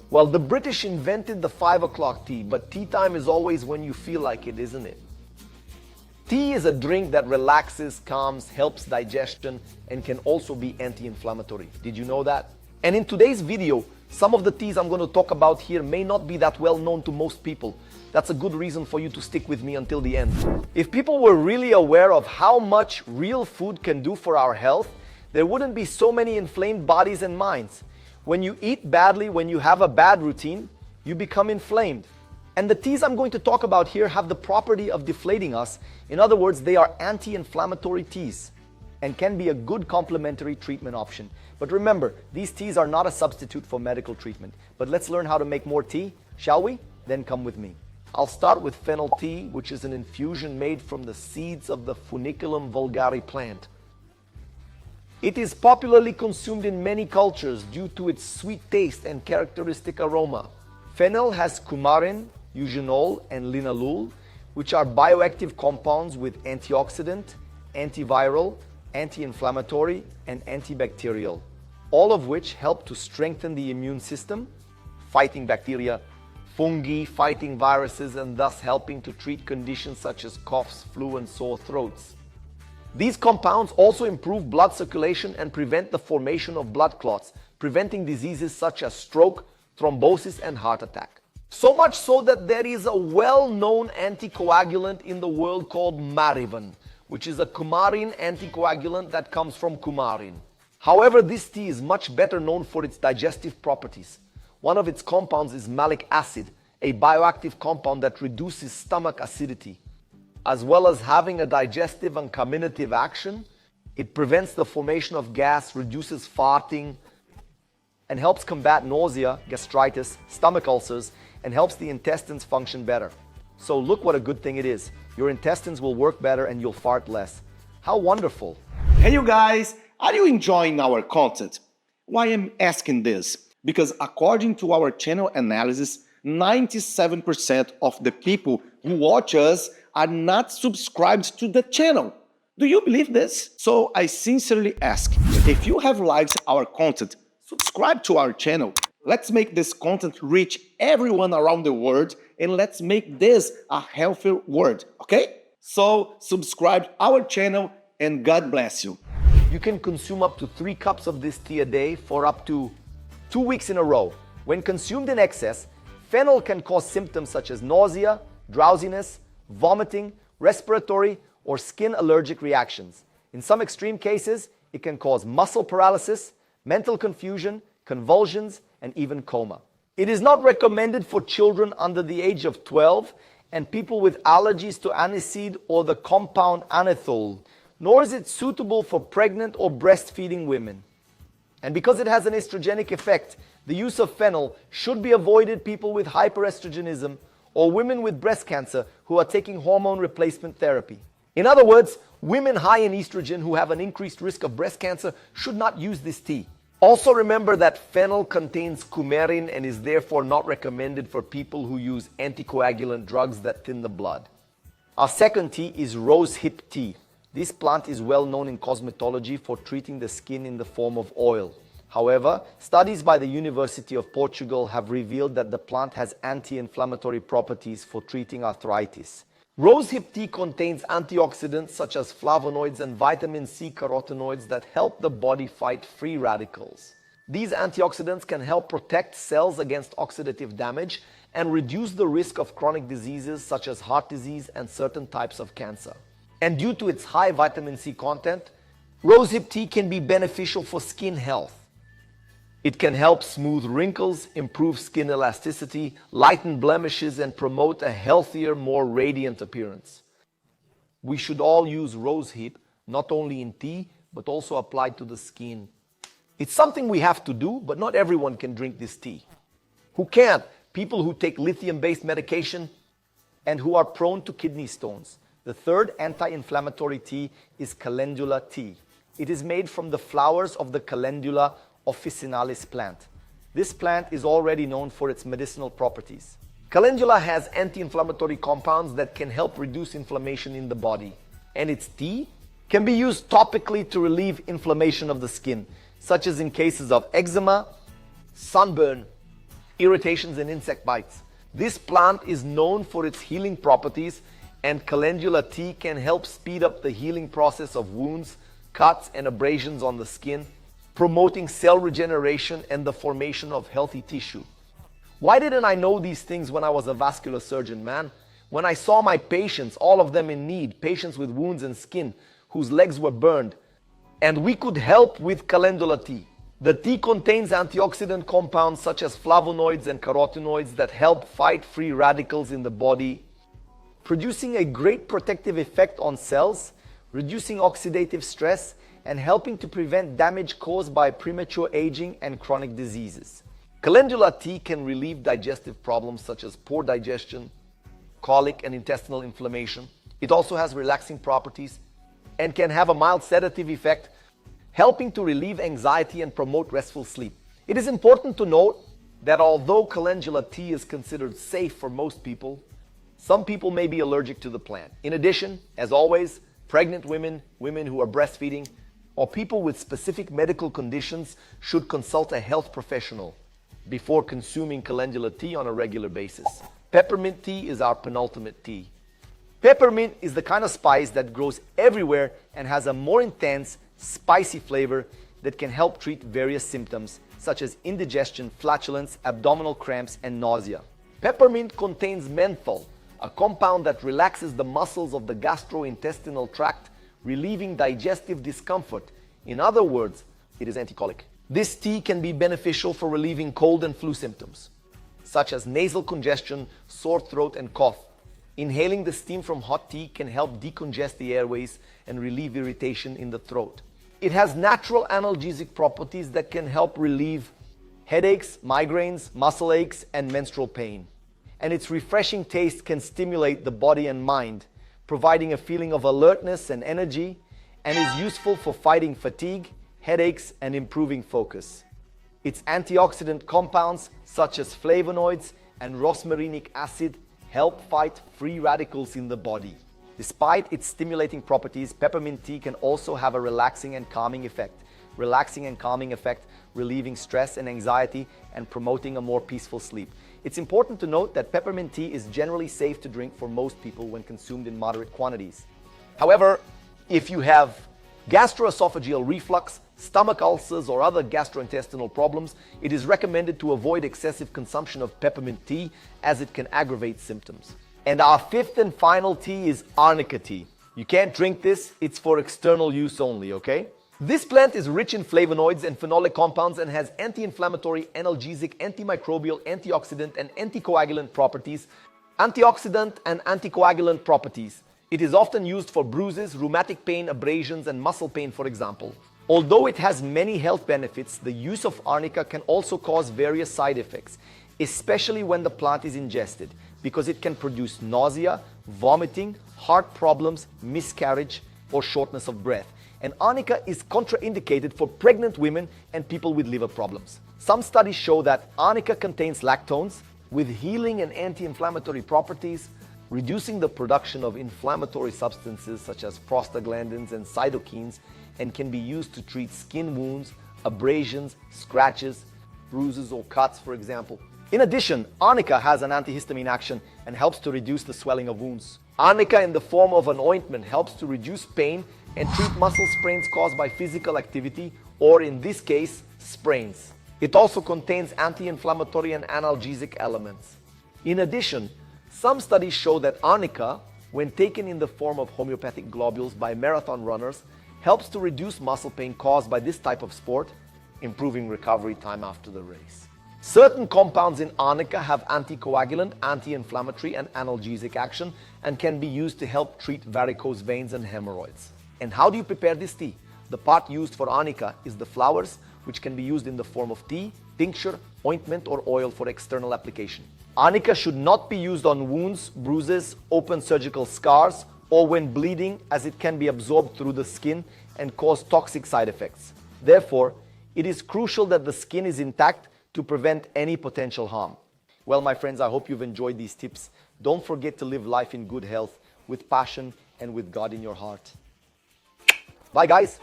Well, the British invented the 5 o'clock tea, but tea time is always when you feel like it, isn't it? Tea is a drink that relaxes, calms, helps digestion, and can also be anti-inflammatory. Did you know that? And in today's video, some of the teas I'm going to talk about here may not be that well known to most people. That's a good reason for you to stick with me until the end. If people were really aware of how much real food can do for our health, there wouldn't be so many inflamed bodies and minds. When you eat badly, when you have a bad routine, you become inflamed. And the teas I'm going to talk about here have the property of deflating us. In other words, they are anti-inflammatory teas and can be a good complementary treatment option. But remember, these teas are not a substitute for medical treatment. But let's learn how to make more tea, shall we? Then come with me. I'll start with fennel tea, which is an infusion made from the seeds of the Funiculum vulgare plant. It is popularly consumed in many cultures due to its sweet taste and characteristic aroma. Fennel has coumarin, eugenol, and linalool, which are bioactive compounds with antioxidant, antiviral, anti-inflammatory, and antibacterial, all of which help to strengthen the immune system, fighting bacteria, fungi, fighting viruses, and thus helping to treat conditions such as coughs, flu, and sore throats. These compounds also improve blood circulation and prevent the formation of blood clots, preventing diseases such as stroke, thrombosis, and heart attack. So much so that there is a well-known anticoagulant in the world called Marivan, which is a coumarin anticoagulant that comes from coumarin. However, this tea is much better known for its digestive properties. One of its compounds is malic acid, a bioactive compound that reduces stomach acidity. As well as having a digestive and carminative action, it prevents the formation of gas, reduces farting, and helps combat nausea, gastritis, stomach ulcers, and helps the intestines function better. So look what a good thing it is. Your intestines will work better and you'll fart less. How wonderful. Hey you guys, are you enjoying our content? Why I'm asking this? Because according to our channel analysis, 97% of the people who watch us are not subscribed to the channel. Do you believe this? So I sincerely ask, if you have liked our content, subscribe to our channel. Let's make this content reach everyone around the world and let's make this a healthier world, okay? So subscribe our channel and God bless you. You can consume up to 3 cups of this tea a day for up to 2 weeks in a row. When consumed in excess, fennel can cause symptoms such as nausea, drowsiness, vomiting, respiratory, or skin allergic reactions. In some extreme cases, it can cause muscle paralysis, mental confusion, convulsions, and even coma. It is not recommended for children under the age of 12 and people with allergies to aniseed or the compound anethole, nor is it suitable for pregnant or breastfeeding women. And because it has an estrogenic effect, the use of fennel should be avoided people with hyperestrogenism or women with breast cancer who are taking hormone replacement therapy. In other words, women high in estrogen who have an increased risk of breast cancer should not use this tea. Also remember that fennel contains coumarin and is therefore not recommended for people who use anticoagulant drugs that thin the blood. Our second tea is rosehip tea. This plant is well known in cosmetology for treating the skin in the form of oil. However, studies by the University of Portugal have revealed that the plant has anti-inflammatory properties for treating arthritis. Rosehip tea contains antioxidants such as flavonoids and vitamin C carotenoids that help the body fight free radicals. These antioxidants can help protect cells against oxidative damage and reduce the risk of chronic diseases such as heart disease and certain types of cancer. And due to its high vitamin C content, rosehip tea can be beneficial for skin health. It can help smooth wrinkles, improve skin elasticity, lighten blemishes, and promote a healthier, more radiant appearance. We should all use rosehip, not only in tea, but also applied to the skin. It's something we have to do, but not everyone can drink this tea. Who can't? People who take lithium-based medication and who are prone to kidney stones. The third anti-inflammatory tea is Calendula tea. It is made from the flowers of the Calendula officinalis plant. This plant is already known for its medicinal properties. Calendula has anti-inflammatory compounds that can help reduce inflammation in the body. And its tea can be used topically to relieve inflammation of the skin, such as in cases of eczema, sunburn, irritations and insect bites. This plant is known for its healing properties, and Calendula tea can help speed up the healing process of wounds, cuts, and abrasions on the skin, promoting cell regeneration and the formation of healthy tissue. Why didn't I know these things when I was a vascular surgeon, man? When I saw my patients, all of them in need, patients with wounds and skin whose legs were burned, and we could help with Calendula tea. The tea contains antioxidant compounds such as flavonoids and carotenoids that help fight free radicals in the body, producing a great protective effect on cells, reducing oxidative stress, and helping to prevent damage caused by premature aging and chronic diseases. Calendula tea can relieve digestive problems such as poor digestion, colic, and intestinal inflammation. It also has relaxing properties and can have a mild sedative effect, helping to relieve anxiety and promote restful sleep. It is important to note that although Calendula tea is considered safe for most people, some people may be allergic to the plant. In addition, as always, pregnant women, women who are breastfeeding, or people with specific medical conditions should consult a health professional before consuming Calendula tea on a regular basis. Peppermint tea is our penultimate tea. Peppermint is the kind of spice that grows everywhere and has a more intense, spicy flavor that can help treat various symptoms such as indigestion, flatulence, abdominal cramps, and nausea. Peppermint contains menthol, a compound that relaxes the muscles of the gastrointestinal tract, relieving digestive discomfort. In other words, it is anticolic. This tea can be beneficial for relieving cold and flu symptoms, such as nasal congestion, sore throat, and cough. Inhaling the steam from hot tea can help decongest the airways and relieve irritation in the throat. It has natural analgesic properties that can help relieve headaches, migraines, muscle aches, and menstrual pain. And its refreshing taste can stimulate the body and mind, providing a feeling of alertness and energy, and is useful for fighting fatigue, headaches, and improving focus. Its antioxidant compounds, such as flavonoids and rosmarinic acid, help fight free radicals in the body. Despite its stimulating properties, peppermint tea can also have a relaxing and calming effect. Relieving stress and anxiety and promoting a more peaceful sleep. It's important to note that peppermint tea is generally safe to drink for most people when consumed in moderate quantities. However, if you have gastroesophageal reflux, stomach ulcers, or other gastrointestinal problems, it is recommended to avoid excessive consumption of peppermint tea as it can aggravate symptoms. And our fifth and final tea is Arnica tea. You can't drink this, it's for external use only, okay? This plant is rich in flavonoids and phenolic compounds and has anti-inflammatory, analgesic, antimicrobial, antioxidant, and anticoagulant properties. Antioxidant and anticoagulant properties. It is often used for bruises, rheumatic pain, abrasions, and muscle pain, for example. Although it has many health benefits, the use of Arnica can also cause various side effects, especially when the plant is ingested, because it can produce nausea, vomiting, heart problems, miscarriage, or shortness of breath. And Arnica is contraindicated for pregnant women and people with liver problems. Some studies show that Arnica contains lactones with healing and anti-inflammatory properties, reducing the production of inflammatory substances such as prostaglandins and cytokines, and can be used to treat skin wounds, abrasions, scratches, bruises, or cuts, for example. In addition, Arnica has an antihistamine action and helps to reduce the swelling of wounds. Arnica in the form of an ointment helps to reduce pain and treat muscle sprains caused by physical activity, or in this case, sprains. It also contains anti-inflammatory and analgesic elements. In addition, some studies show that Arnica, when taken in the form of homeopathic globules by marathon runners, helps to reduce muscle pain caused by this type of sport, improving recovery time after the race. Certain compounds in Arnica have anticoagulant, anti-inflammatory, and analgesic action and can be used to help treat varicose veins and hemorrhoids. And how do you prepare this tea? The part used for Arnica is the flowers, which can be used in the form of tea, tincture, ointment, or oil for external application. Arnica should not be used on wounds, bruises, open surgical scars, or when bleeding, as it can be absorbed through the skin and cause toxic side effects. Therefore, it is crucial that the skin is intact to prevent any potential harm. Well, my friends, I hope you've enjoyed these tips. Don't forget to live life in good health, with passion, and with God in your heart. Bye, guys.